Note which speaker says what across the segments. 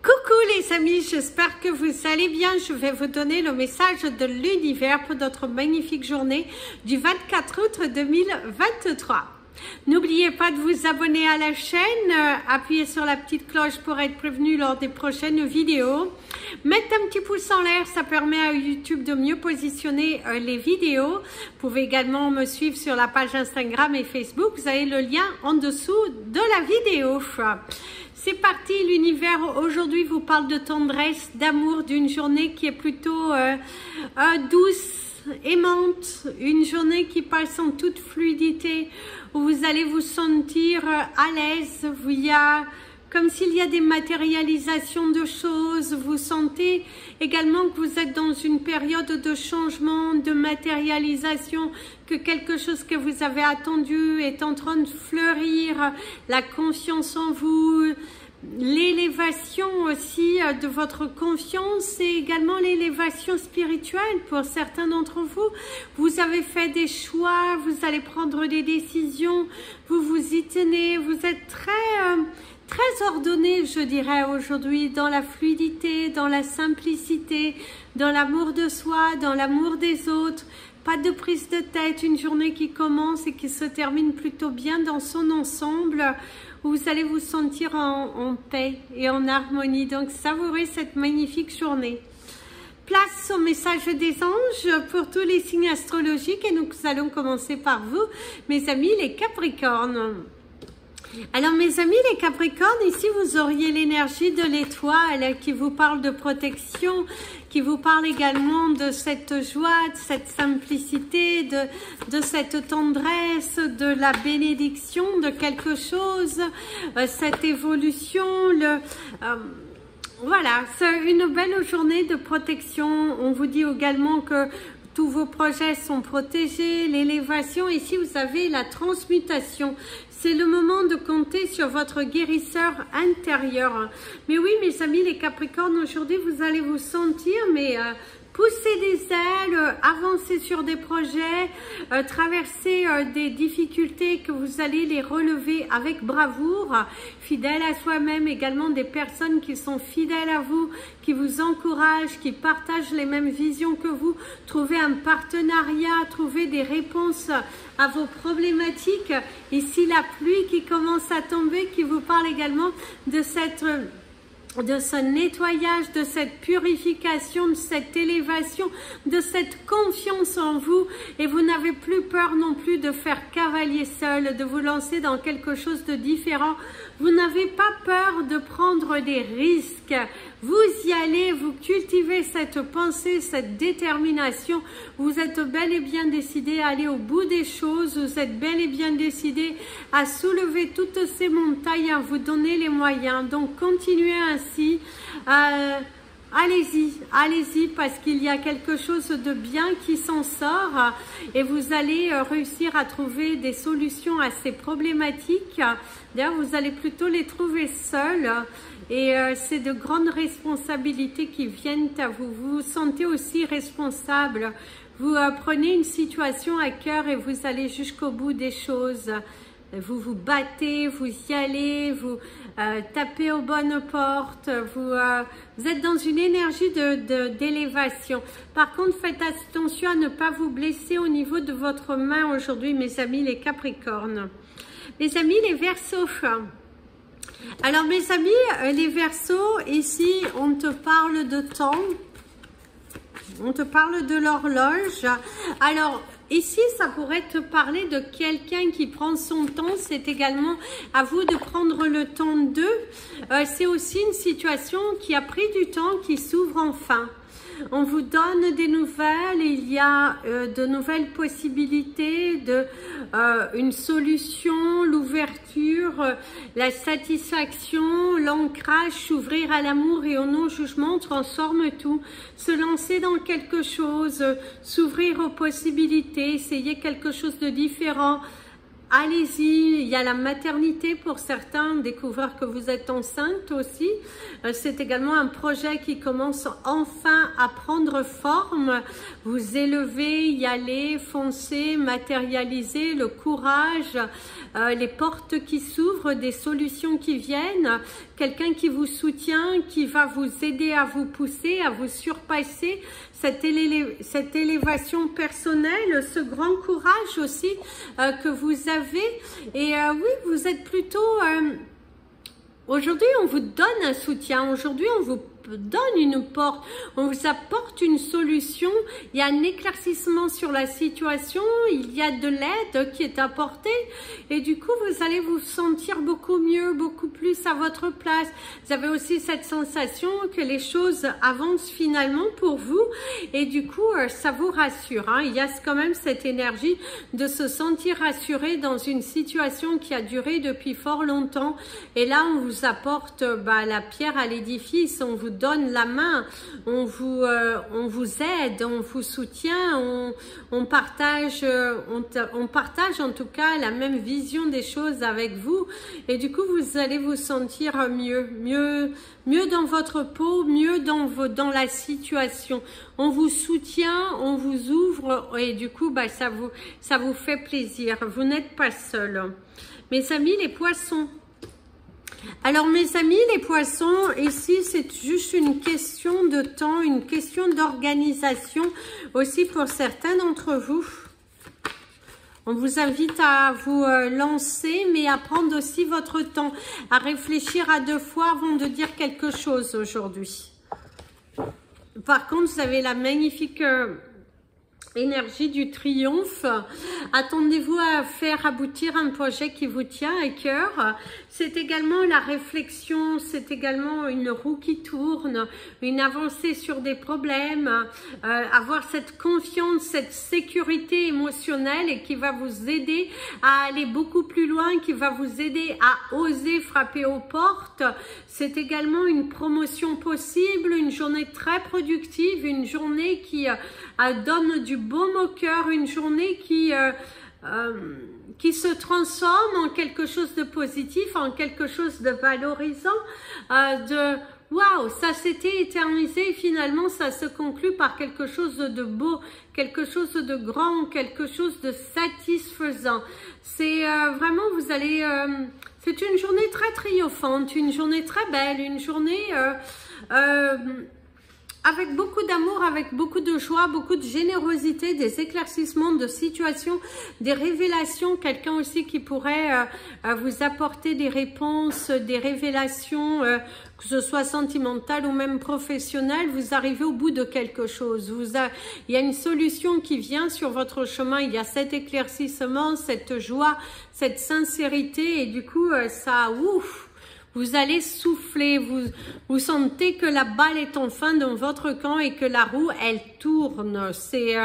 Speaker 1: Coucou les amis, j'espère que vous allez bien. Je vais vous donner le message de l'univers pour notre magnifique journée du 24 août 2023. N'oubliez pas de vous abonner à la chaîne, appuyez sur la petite cloche pour être prévenu lors des prochaines vidéos. Mettez un petit pouce en l'air, ça permet à YouTube de mieux positionner les vidéos. Vous pouvez également me suivre sur la page Instagram et Facebook. Vous avez le lien en dessous de la vidéo. C'est parti, l'univers aujourd'hui vous parle de tendresse, d'amour, d'une journée qui est plutôt douce, aimante, une journée qui passe en toute fluidité, où vous allez vous sentir à l'aise, comme s'il y a des matérialisations de choses, vous sentez également que vous êtes dans une période de changement, de matérialisation, que quelque chose que vous avez attendu est en train de fleurir, la confiance en vous, l'élévation aussi de votre confiance et également l'élévation spirituelle pour certains d'entre vous. Vous avez fait des choix, vous allez prendre des décisions, vous vous y tenez, vous êtes très ordonné, je dirais, aujourd'hui, dans la fluidité, dans la simplicité, dans l'amour de soi, dans l'amour des autres. Pas de prise de tête, une journée qui commence et qui se termine plutôt bien dans son ensemble, où vous allez vous sentir en paix et en harmonie. Donc, savourez cette magnifique journée. Place au message des anges pour tous les signes astrologiques et nous allons commencer par vous, mes amis les Capricornes. Alors mes amis les Capricornes, ici vous auriez l'énergie de l'étoile qui vous parle de protection, qui vous parle également de cette joie, de cette simplicité, de cette tendresse, de la bénédiction de quelque chose, cette évolution, voilà, c'est une belle journée de protection. On vous dit également que tous vos projets sont protégés, l'élévation. Ici, vous avez la transmutation. C'est le moment de compter sur votre guérisseur intérieur. Mais oui, mes amis, les Capricornes, aujourd'hui, vous allez vous sentir, pousser des ailes, avancer sur des projets, traverser des difficultés que vous allez les relever avec bravoure, fidèle à soi-même, également des personnes qui sont fidèles à vous, qui vous encouragent, qui partagent les mêmes visions que vous, trouver un partenariat, trouver des réponses à vos problématiques. Ici, la pluie qui commence à tomber, qui vous parle également de ce nettoyage, de cette purification, de cette élévation, de cette confiance en vous, et vous n'avez plus peur non plus de faire cavalier seul, de vous lancer dans quelque chose de différent. Vous n'avez pas peur de prendre des risques. Vous y allez, vous cultivez cette pensée, cette détermination. Vous êtes bel et bien décidé à aller au bout des choses. Vous êtes bel et bien décidé à soulever toutes ces montagnes, à vous donner les moyens. Donc, continuez ainsi. Allez-y parce qu'il y a quelque chose de bien qui s'en sort et vous allez réussir à trouver des solutions à ces problématiques. D'ailleurs, vous allez plutôt les trouver seuls et c'est de grandes responsabilités qui viennent à vous. Vous vous sentez aussi responsable. Vous prenez une situation à cœur et vous allez jusqu'au bout des choses. Vous vous battez, vous y allez, vous tapez aux bonnes portes, vous êtes dans une énergie d'élévation. Par contre, faites attention à ne pas vous blesser au niveau de votre main aujourd'hui, mes amis les Capricornes. Mes amis les Verseaux. Alors mes amis les Verseaux, ici on te parle de temps, on te parle de l'horloge. Alors ici, ça pourrait te parler de quelqu'un qui prend son temps. C'est également à vous de prendre le temps d'eux. C'est aussi une situation qui a pris du temps, qui s'ouvre enfin. On vous donne des nouvelles, il y a de nouvelles possibilités, une solution, l'ouverture, la satisfaction, l'ancrage, s'ouvrir à l'amour et au non-jugement transforme tout. Se lancer dans quelque chose, s'ouvrir aux possibilités, essayer quelque chose de différent, allez-y, il y a la maternité pour certains, découvrir que vous êtes enceinte aussi. C'est également un projet qui commence enfin à prendre forme. Vous élevez, y aller, foncer, matérialiser, le courage, les portes qui s'ouvrent, des solutions qui viennent, quelqu'un qui vous soutient, qui va vous aider à vous pousser, à vous surpasser, cette élévation personnelle, ce grand courage aussi que vous avez. Et oui, vous êtes plutôt... aujourd'hui, on vous donne un soutien. Aujourd'hui, on vous donne une porte, on vous apporte une solution, il y a un éclaircissement sur la situation, il y a de l'aide qui est apportée et du coup vous allez vous sentir beaucoup mieux, beaucoup plus à votre place. Vous avez aussi cette sensation que les choses avancent finalement pour vous et du coup ça vous rassure, hein. Il y a quand même cette énergie de se sentir rassuré dans une situation qui a duré depuis fort longtemps et là on vous apporte la pierre à l'édifice, on vous donne la main, on vous aide, on vous soutient, on partage en tout cas la même vision des choses avec vous et du coup vous allez vous sentir mieux dans votre peau, mieux dans la situation. On vous soutient, on vous ouvre et du coup ça vous fait plaisir. Vous n'êtes pas seul. Mes amis les poissons. Alors mes amis les poissons, ici c'est juste une question de temps, une question d'organisation aussi pour certains d'entre vous. On vous invite à vous lancer mais à prendre aussi votre temps, à réfléchir à 2 fois avant de dire quelque chose aujourd'hui. Par contre vous avez la magnifique... énergie du triomphe. Attendez-vous à faire aboutir un projet qui vous tient à cœur. C'est également la réflexion, c'est également une roue qui tourne, une avancée sur des problèmes, avoir cette confiance, cette sécurité émotionnelle et qui va vous aider à aller beaucoup plus loin, qui va vous aider à oser frapper aux portes. C'est également une promotion possible, une journée très productive, une journée qui donne du baume au cœur, une journée qui se transforme en quelque chose de positif, en quelque chose de valorisant, waouh, ça s'était éternisé et finalement ça se conclut par quelque chose de beau, quelque chose de grand, quelque chose de satisfaisant. C'est vraiment, vous allez, c'est une journée très triomphante, une journée très belle, une journée avec beaucoup d'amour, avec beaucoup de joie, beaucoup de générosité, des éclaircissements de situations, des révélations, quelqu'un aussi qui pourrait vous apporter des réponses, des révélations, que ce soit sentimentale ou même professionnelle, vous arrivez au bout de quelque chose. Il y a une solution qui vient sur votre chemin, il y a cet éclaircissement, cette joie, cette sincérité et du coup ça, ouf, vous allez souffler, vous sentez que la balle est enfin dans votre camp et que la roue, elle tourne. C'est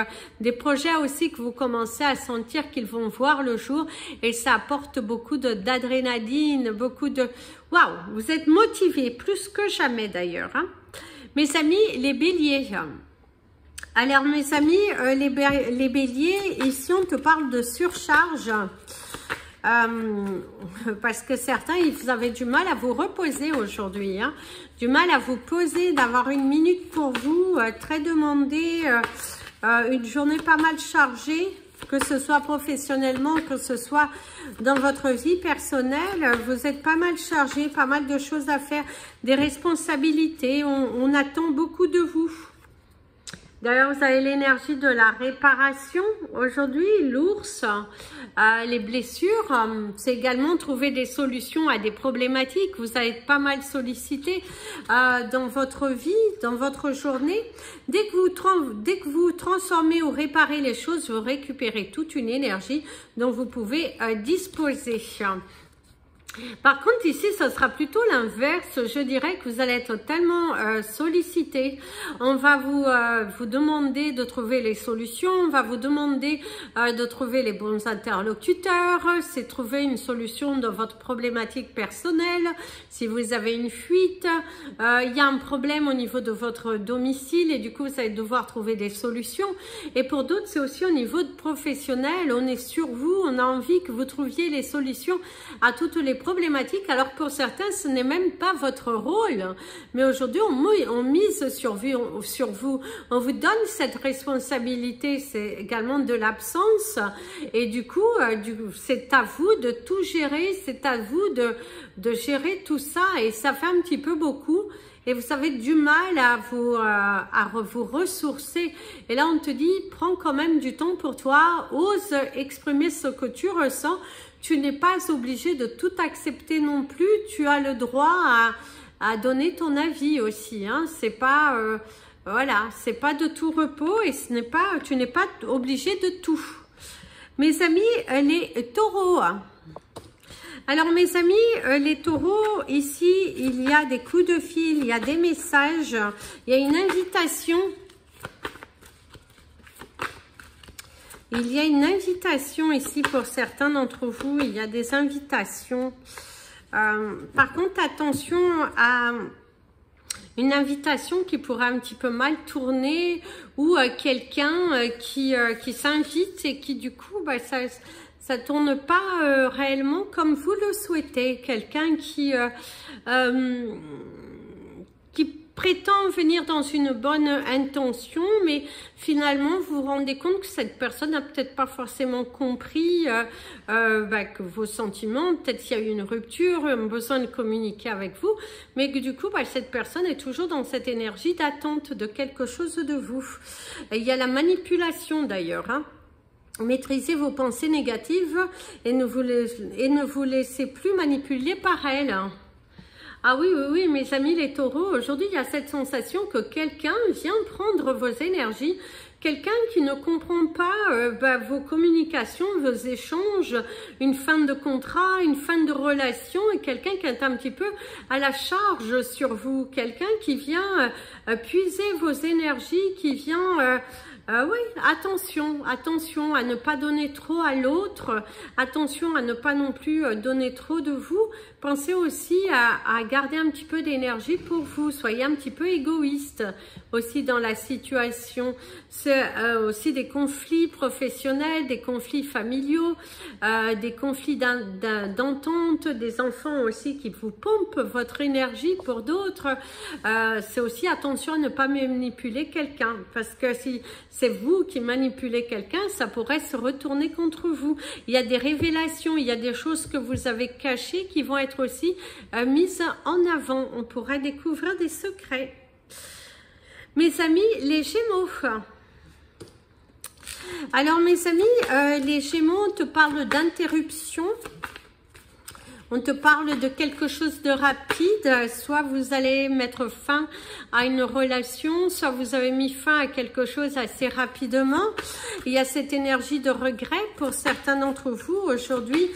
Speaker 1: des projets aussi que vous commencez à sentir qu'ils vont voir le jour et ça apporte beaucoup d'adrénaline, beaucoup de... Waouh, vous êtes motivés, plus que jamais d'ailleurs, hein. Mes amis, les béliers. Alors mes amis, les béliers, ici on te parle de surcharge. Parce que certains, ils avaient du mal à vous reposer aujourd'hui, hein, du mal à vous poser, d'avoir une minute pour vous, très demandé, une journée pas mal chargée, que ce soit professionnellement, que ce soit dans votre vie personnelle, vous êtes pas mal chargé, pas mal de choses à faire, des responsabilités, on attend beaucoup de vous. D'ailleurs, vous avez l'énergie de la réparation. Aujourd'hui, l'ours, les blessures, c'est également trouver des solutions à des problématiques. Vous allez être pas mal sollicité dans votre vie, dans votre journée. Dès que vous transformez ou réparez les choses, vous récupérez toute une énergie dont vous pouvez disposer. Par contre, ici, ce sera plutôt l'inverse. Je dirais que vous allez être tellement sollicité. On va vous demander de trouver les solutions. On va vous demander de trouver les bons interlocuteurs. C'est trouver une solution dans votre problématique personnelle. Si vous avez une fuite, il y a un problème au niveau de votre domicile et du coup, vous allez devoir trouver des solutions. Et pour d'autres, c'est aussi au niveau de professionnel. On est sur vous. On a envie que vous trouviez les solutions à toutes les problématiques, alors pour certains ce n'est même pas votre rôle, mais aujourd'hui on mise sur vous, on vous donne cette responsabilité, c'est également de l'absence et du coup c'est à vous de tout gérer, c'est à vous de gérer tout ça et ça fait un petit peu beaucoup. Et vous avez du mal à vous ressourcer. Et là, on te dit, prends quand même du temps pour toi, ose exprimer ce que tu ressens. Tu n'es pas obligé de tout accepter non plus. Tu as le droit à donner ton avis aussi. Hein. C'est pas, voilà, c'est pas de tout repos et tu n'es pas obligé de tout. Mes amis, les taureaux. Alors mes amis, les taureaux, ici, il y a des coups de fil, il y a des messages, il y a une invitation. Il y a une invitation ici pour certains d'entre vous, il y a des invitations. Par contre, attention à une invitation qui pourrait un petit peu mal tourner ou quelqu'un qui s'invite et qui du coup, bah, ça tourne pas réellement comme vous le souhaitez. Quelqu'un qui prétend venir dans une bonne intention, mais finalement vous vous rendez compte que cette personne n'a peut-être pas forcément compris que vos sentiments, peut-être qu'il y a eu une rupture, un besoin de communiquer avec vous, mais que du coup cette personne est toujours dans cette énergie d'attente de quelque chose de vous. Et il y a la manipulation d'ailleurs, hein. Maîtrisez vos pensées négatives et ne vous laissez plus manipuler par elles. Ah oui, oui, oui, mes amis les taureaux, aujourd'hui il y a cette sensation que quelqu'un vient prendre vos énergies, quelqu'un qui ne comprend pas vos communications, vos échanges, une fin de contrat, une fin de relation, et quelqu'un qui est un petit peu à la charge sur vous, quelqu'un qui vient puiser vos énergies, qui vient... oui, attention à ne pas donner trop à l'autre, attention à ne pas non plus donner trop de vous. Pensez aussi à garder un petit peu d'énergie pour vous, soyez un petit peu égoïste aussi dans la situation. C'est aussi des conflits professionnels, des conflits familiaux, des conflits d'entente, des enfants aussi qui vous pompent votre énergie pour d'autres. C'est aussi attention à ne pas manipuler quelqu'un, parce que si c'est vous qui manipulez quelqu'un, ça pourrait se retourner contre vous. Il y a des révélations, il y a des choses que vous avez cachées qui vont être aussi mises en avant. On pourrait découvrir des secrets. Mes amis, les Gémeaux. Alors mes amis, les Gémeaux, on te parle d'interruption. On te parle de quelque chose de rapide, soit vous allez mettre fin à une relation, soit vous avez mis fin à quelque chose assez rapidement. Il y a cette énergie de regret pour certains d'entre vous. Aujourd'hui,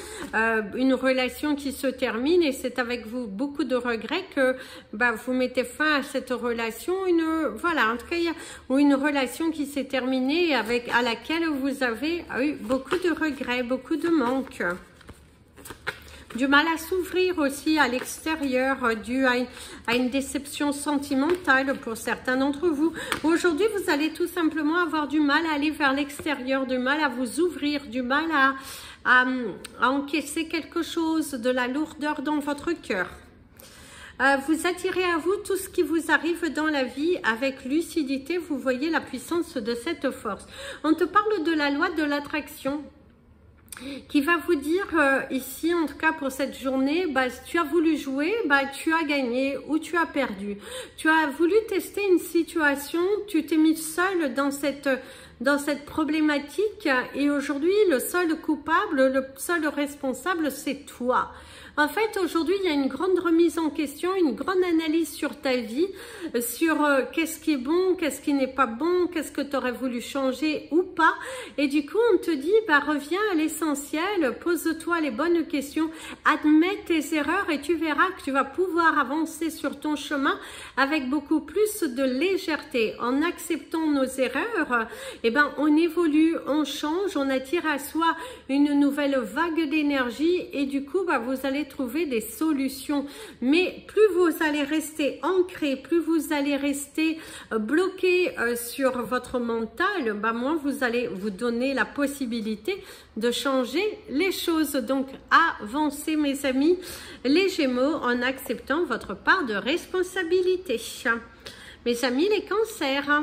Speaker 1: une relation qui se termine et c'est avec vous beaucoup de regrets que vous mettez fin à cette relation. Voilà, en tout cas, il y a une relation qui s'est terminée à laquelle vous avez eu beaucoup de regrets, beaucoup de manques. Du mal à s'ouvrir aussi à l'extérieur, dû à une déception sentimentale pour certains d'entre vous. Aujourd'hui, vous allez tout simplement avoir du mal à aller vers l'extérieur, du mal à vous ouvrir, du mal à encaisser quelque chose, de la lourdeur dans votre cœur. Vous attirez à vous tout ce qui vous arrive dans la vie avec lucidité. Vous voyez la puissance de cette force. On te parle de la loi de l'attraction, qui va vous dire ici, en tout cas pour cette journée, si tu as voulu jouer, tu as gagné ou tu as perdu. Tu as voulu tester une situation, tu t'es mis seul dans cette problématique et aujourd'hui, le seul coupable, le seul responsable, c'est toi. En fait, aujourd'hui, il y a une grande remise en question, une grande analyse sur ta vie, sur qu'est-ce qui est bon, qu'est-ce qui n'est pas bon, qu'est-ce que tu aurais voulu changer ou pas. Et du coup, on te dit, bah, reviens à l'essentiel, pose-toi les bonnes questions, admets tes erreurs et tu verras que tu vas pouvoir avancer sur ton chemin avec beaucoup plus de légèreté. En acceptant nos erreurs, eh ben, on évolue, on change, on attire à soi une nouvelle vague d'énergie et du coup, bah, vous allez trouver des solutions. Mais plus vous allez rester ancré, plus vous allez rester bloqué sur votre mental, bah, moins vous allez vous donner la possibilité de changer les choses. Donc, avancez mes amis, les Gémeaux, en acceptant votre part de responsabilité. Mes amis les cancers.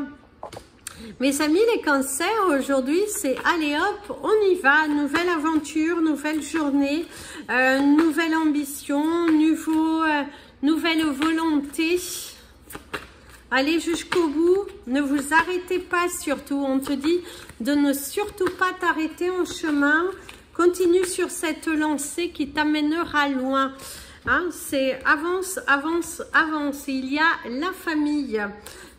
Speaker 1: Mes amis les cancers, aujourd'hui c'est allez hop, on y va, nouvelle aventure, nouvelle journée, nouvelle ambition, nouvelle volonté. Allez jusqu'au bout, ne vous arrêtez pas surtout, on te dit de ne surtout pas t'arrêter en chemin, continue sur cette lancée qui t'amènera loin. Hein, c'est avance, avance, avance. Il y a la famille.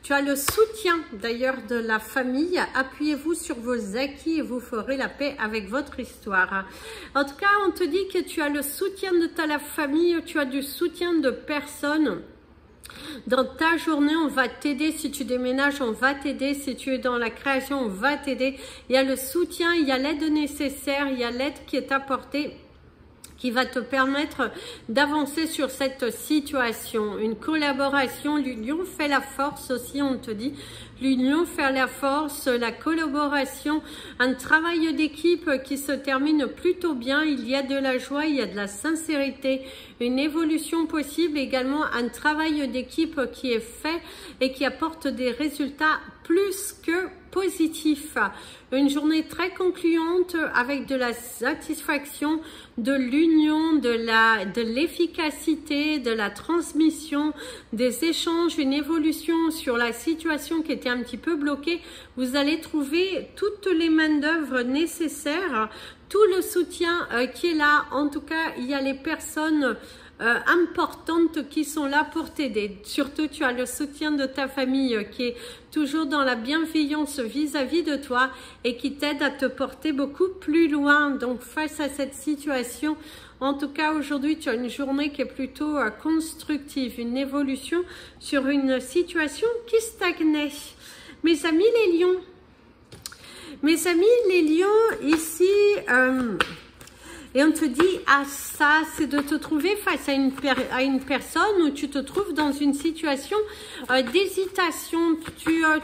Speaker 1: Tu as le soutien d'ailleurs de la famille. Appuyez-vous sur vos acquis et vous ferez la paix avec votre histoire. En tout cas, on te dit que tu as le soutien de ta famille, tu as du soutien de personnes. Dans ta journée, on va t'aider. Si tu déménages, on va t'aider. Si tu es dans la création, on va t'aider. Il y a le soutien, il y a l'aide nécessaire, il y a l'aide qui est apportée, qui va te permettre d'avancer sur cette situation. Une collaboration, l'union fait la force aussi, on te dit. L'union fait la force, la collaboration, un travail d'équipe qui se termine plutôt bien. Il y a de la joie, il y a de la sincérité, une évolution possible, également un travail d'équipe qui est fait et qui apporte des résultats plus que positifs. Une journée très concluante avec de la satisfaction, de l'union, de l'efficacité, de la transmission, des échanges, une évolution sur la situation qui était un petit peu bloquée. Vous allez trouver toutes les main-d'œuvre nécessaires, tout le soutien qui est là. En tout cas, il y a les personnes importantes qui sont là pour t'aider. Surtout, tu as le soutien de ta famille qui est toujours dans la bienveillance vis-à-vis de toi et qui t'aide à te porter beaucoup plus loin. Donc, face à cette situation, en tout cas, aujourd'hui, tu as une journée qui est plutôt constructive, une évolution sur une situation qui stagnait. Mes amis les lions, ici, et on te dit, ah ça, c'est de te trouver face à une personne où tu te trouves dans une situation d'hésitation.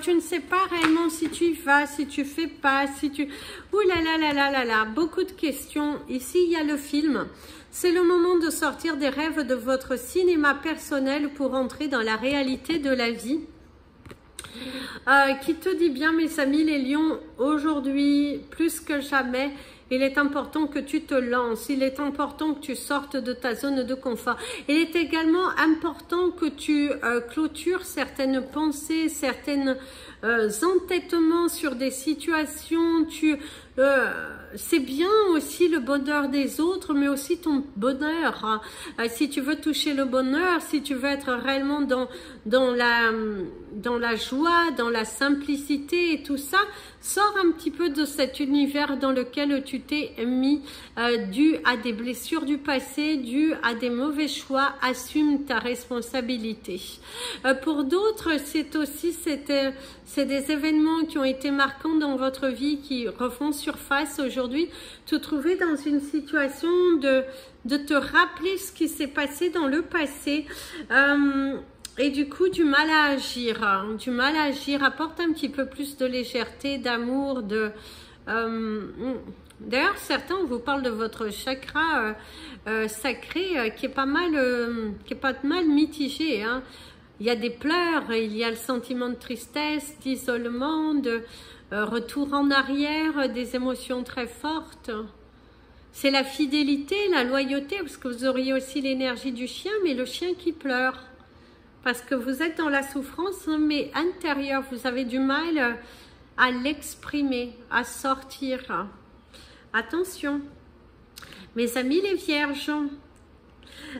Speaker 1: Tu ne sais pas réellement si tu y vas, si tu fais pas, si tu... Ouh là là là là là là, beaucoup de questions. Ici, il y a le film. C'est le moment de sortir des rêves de votre cinéma personnel pour entrer dans la réalité de la vie. Qui te dit bien, mes amis les lions, aujourd'hui, plus que jamais, il est important que tu te lances, il est important que tu sortes de ta zone de confort. Il est également important que tu clôtures certaines pensées, certains entêtements sur des situations. C'est bien aussi le bonheur des autres, mais aussi ton bonheur. Hein. Si tu veux toucher le bonheur, si tu veux être réellement dans la joie, dans la simplicité et tout ça, sors un petit peu de cet univers dans lequel tu t'es mis, dû à des blessures du passé, dû à des mauvais choix. Assume ta responsabilité. Pour d'autres, c'est des événements qui ont été marquants dans votre vie qui refont surface aujourd'hui. Te trouver dans une situation de te rappeler ce qui s'est passé dans le passé. Et du coup, du mal à agir. Hein. Du mal à agir. Apporte un petit peu plus de légèreté, d'amour, D'ailleurs, certains, on vous parle de votre chakra sacré qui est pas mal mitigé. Hein. Il y a des pleurs, il y a le sentiment de tristesse, d'isolement, de retour en arrière, des émotions très fortes. C'est la fidélité, la loyauté, parce que vous auriez aussi l'énergie du chien, mais le chien qui pleure. Parce que vous êtes dans la souffrance, mais intérieure, vous avez du mal à l'exprimer, à sortir. Attention, mes amis les vierges.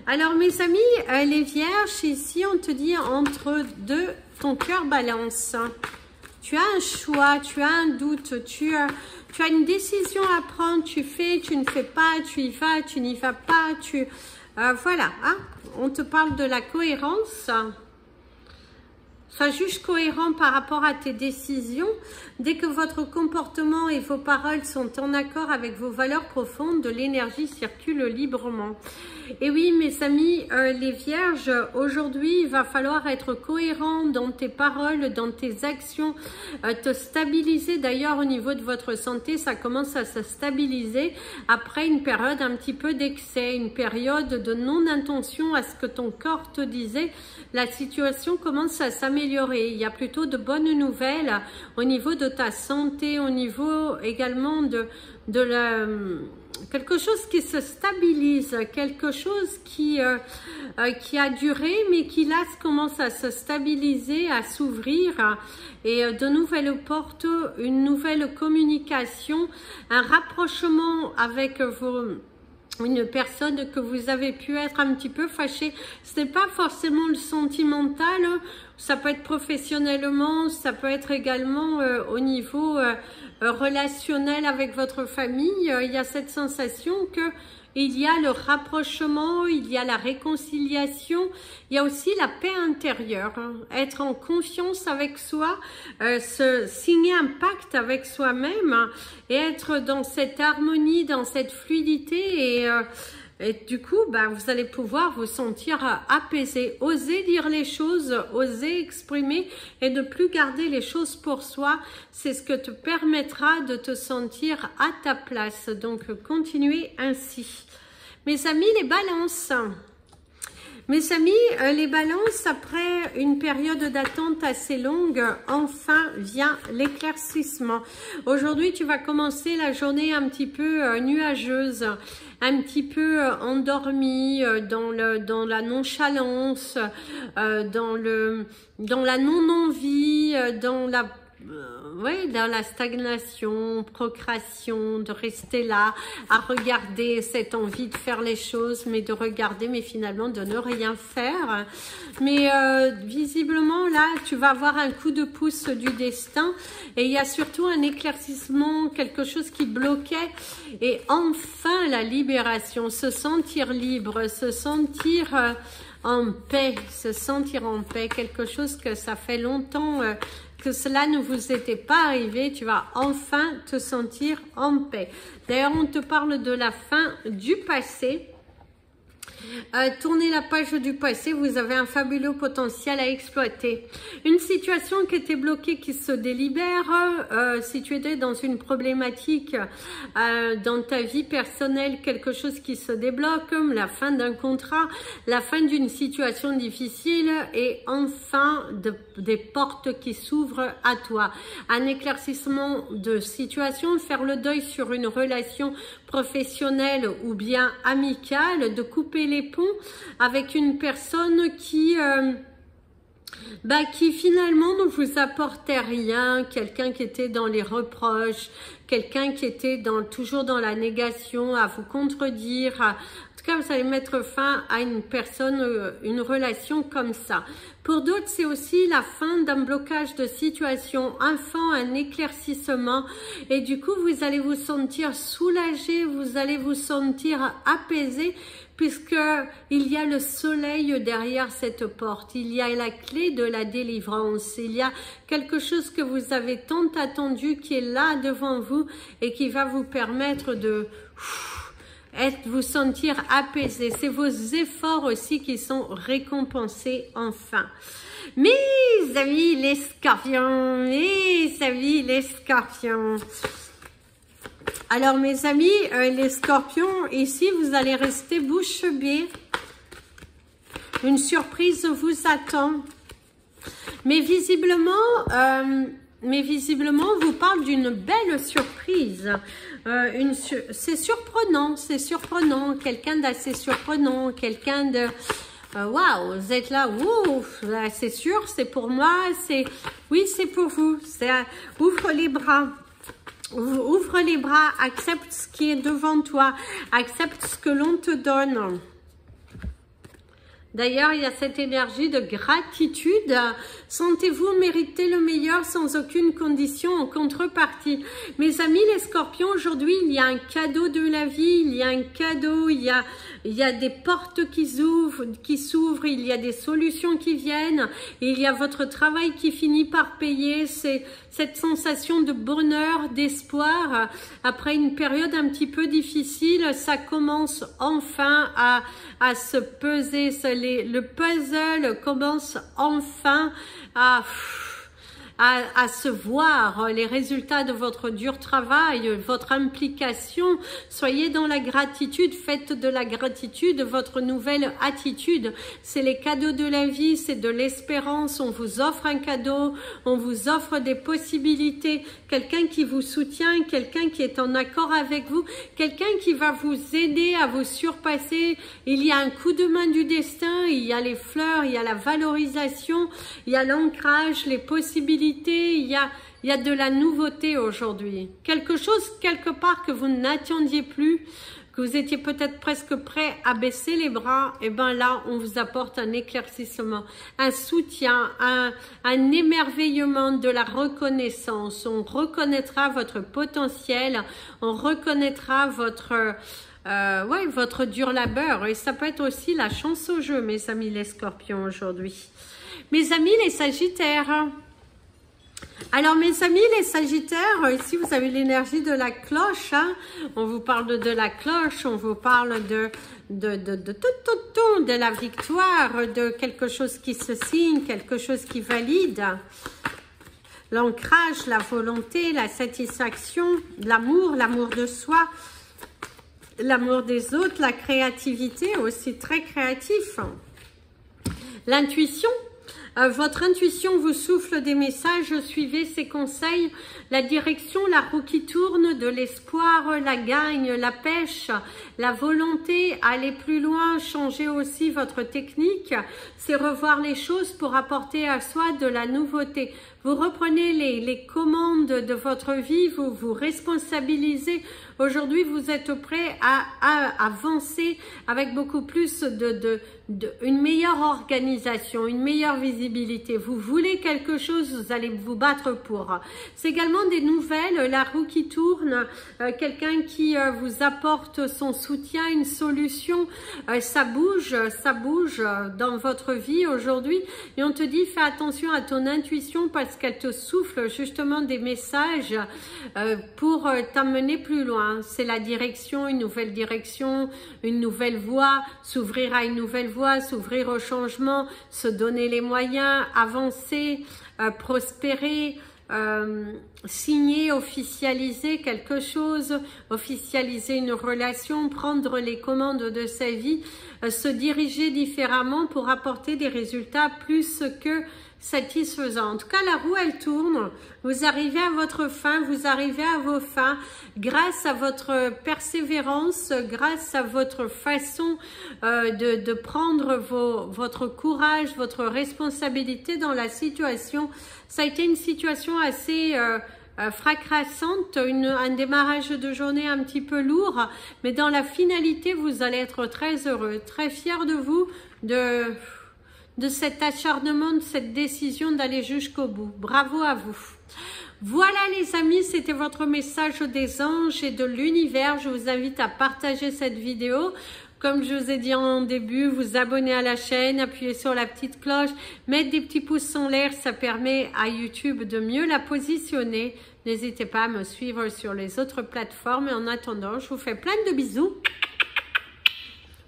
Speaker 1: Alors mes amis les vierges, ici on te dit entre deux, ton cœur balance. Tu as un choix, tu as un doute, tu as une décision à prendre, tu fais, tu ne fais pas, tu y vas, tu n'y vas pas, voilà, hein, on te parle de la cohérence. Sois juge cohérent par rapport à tes décisions. Dès que votre comportement et vos paroles sont en accord avec vos valeurs profondes, de l'énergie circule librement. Et oui, mes amis, les vierges, aujourd'hui, il va falloir être cohérent dans tes paroles, dans tes actions, te stabiliser. D'ailleurs, au niveau de votre santé, ça commence à se stabiliser après une période un petit peu d'excès, une période de non-intention à ce que ton corps te disait. La situation commence à s'améliorer. Il y a plutôt de bonnes nouvelles au niveau de ta santé, au niveau également de quelque chose qui se stabilise, quelque chose qui a duré, mais qui là commence à se stabiliser, à s'ouvrir, et de nouvelles portes, une nouvelle communication, un rapprochement avec une personne que vous avez pu être un petit peu fâché. Ce n'est pas forcément le sentimental, ça peut être professionnellement, ça peut être également au niveau relationnel avec votre famille. Il y a cette sensation que il y a le rapprochement, il y a la réconciliation, il y a aussi la paix intérieure, hein. Être en confiance avec soi, signer un pacte avec soi-même, hein, et être dans cette harmonie, dans cette fluidité, et du coup, vous allez pouvoir vous sentir apaisé. Osez dire les choses, osez exprimer et ne plus garder les choses pour soi. C'est ce que te permettra de te sentir à ta place. Donc, continuez ainsi. Mes amis, les balances. Mes amis, les balances, après une période d'attente assez longue, enfin vient l'éclaircissement. Aujourd'hui, tu vas commencer la journée un petit peu nuageuse, un petit peu endormie, dans la nonchalance, dans la non-envie, dans la stagnation, procrastination, de rester là, à regarder cette envie de faire les choses, mais de regarder, mais finalement de ne rien faire. Mais visiblement, là, tu vas avoir un coup de pouce du destin, et il y a surtout un éclaircissement, quelque chose qui bloquait, et enfin la libération, se sentir libre, se sentir en paix, quelque chose que ça fait longtemps que cela ne vous était pas arrivé. Tu vas enfin te sentir en paix. D'ailleurs, on te parle de la fin du passé. Tournez la page du passé, vous avez un fabuleux potentiel à exploiter. Une situation qui était bloquée, qui se délibère, si tu étais dans une problématique dans ta vie personnelle, quelque chose qui se débloque, la fin d'un contrat, la fin d'une situation difficile, et enfin des portes qui s'ouvrent à toi. Un éclaircissement de situation, faire le deuil sur une relation professionnelle ou bien amicale, de couper les ponts avec une personne qui finalement ne vous apportait rien, quelqu'un qui était dans les reproches, quelqu'un qui était toujours dans la négation, à vous contredire. En tout cas, vous allez mettre fin à une personne, une relation comme ça. Pour d'autres, c'est aussi la fin d'un blocage de situation, enfin un éclaircissement, et du coup, vous allez vous sentir soulagé, vous allez vous sentir apaisé, puisque il y a le soleil derrière cette porte, il y a la clé de la délivrance, il y a quelque chose que vous avez tant attendu qui est là devant vous et qui va vous permettre de vous sentir apaisé. C'est vos efforts aussi qui sont récompensés enfin. Mes amis les scorpions, Alors mes amis, les scorpions, ici vous allez rester bouche bée. Une surprise vous attend. Mais visiblement, on vous parle d'une belle surprise. C'est surprenant, quelqu'un d'assez surprenant, quelqu'un de... Waouh, vous êtes là, ouf, c'est sûr, c'est pour moi, oui, c'est pour vous. Ouvre les bras. Ouvre les bras, accepte ce qui est devant toi, accepte ce que l'on te donne. D'ailleurs, il y a cette énergie de gratitude. Sentez-vous mériter le meilleur sans aucune condition en contrepartie. Mes amis les scorpions, aujourd'hui, il y a un cadeau de la vie, il y a un cadeau, il y a des portes qui s'ouvrent, il y a des solutions qui viennent, il y a votre travail qui finit par payer. C'est cette sensation de bonheur, d'espoir. Après une période un petit peu difficile, ça commence enfin à se peser. Le puzzle commence enfin à se voir, les résultats de votre dur travail, votre implication. Soyez dans la gratitude, faites de la gratitude votre nouvelle attitude. C'est les cadeaux de la vie, c'est de l'espérance. On vous offre un cadeau, on vous offre des possibilités, quelqu'un qui vous soutient, quelqu'un qui est en accord avec vous, quelqu'un qui va vous aider à vous surpasser. Il y a un coup de main du destin, il y a les fleurs, il y a la valorisation, il y a l'ancrage, les possibilités. Il y a de la nouveauté aujourd'hui. Quelque chose, quelque part, que vous n'attendiez plus, que vous étiez peut-être presque prêt à baisser les bras, et bien là, on vous apporte un éclaircissement, un soutien, un émerveillement, de la reconnaissance. On reconnaîtra votre potentiel, on reconnaîtra votre dur labeur. Et ça peut être aussi la chance au jeu, mes amis les scorpions, aujourd'hui. Mes amis les sagittaires. Alors mes amis les sagittaires, ici vous avez l'énergie de la cloche, hein. On vous parle de la cloche, on vous parle de la victoire, de quelque chose qui se signe, quelque chose qui valide. L'ancrage, la volonté, la satisfaction, l'amour de soi, l'amour des autres, la créativité aussi, très créatif. L'intuition. Votre intuition vous souffle des messages, suivez ses conseils, la direction, la roue qui tourne, de l'espoir, la gagne, la pêche, la volonté, aller plus loin, changer aussi votre technique, c'est revoir les choses pour apporter à soi de la nouveauté. Vous reprenez les commandes de votre vie, vous vous responsabilisez. Aujourd'hui, vous êtes prêt à avancer avec beaucoup plus une meilleure organisation, une meilleure visibilité. Vous voulez quelque chose, vous allez vous battre pour. C'est également des nouvelles, la roue qui tourne, quelqu'un qui vous apporte son soutien, une solution. Ça bouge dans votre vie aujourd'hui. Et on te dit, fais attention à ton intuition parce qu'elle te souffle justement des messages pour t'amener plus loin. C'est la direction, une nouvelle voie, s'ouvrir à une nouvelle voie, s'ouvrir au changement, se donner les moyens, avancer, prospérer, signer, officialiser quelque chose, officialiser une relation, prendre les commandes de sa vie, se diriger différemment pour apporter des résultats plus que satisfaisant. En tout cas, la roue, elle tourne. Vous arrivez à votre fin, vous arrivez à vos fins grâce à votre persévérance, grâce à votre façon de prendre votre courage, votre responsabilité dans la situation. Ça a été une situation assez fracassante, un démarrage de journée un petit peu lourd, mais dans la finalité, vous allez être très heureux, très fiers de vous, de cet acharnement, de cette décision d'aller jusqu'au bout. Bravo à vous. Voilà les amis, c'était votre message des anges et de l'univers. Je vous invite à partager cette vidéo. Comme je vous ai dit en début, vous abonner à la chaîne, appuyer sur la petite cloche, mettre des petits pouces en l'air, ça permet à YouTube de mieux la positionner. N'hésitez pas à me suivre sur les autres plateformes. Et en attendant, je vous fais plein de bisous.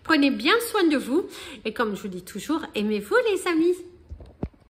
Speaker 1: Prenez bien soin de vous et comme je vous dis toujours, aimez-vous les amis.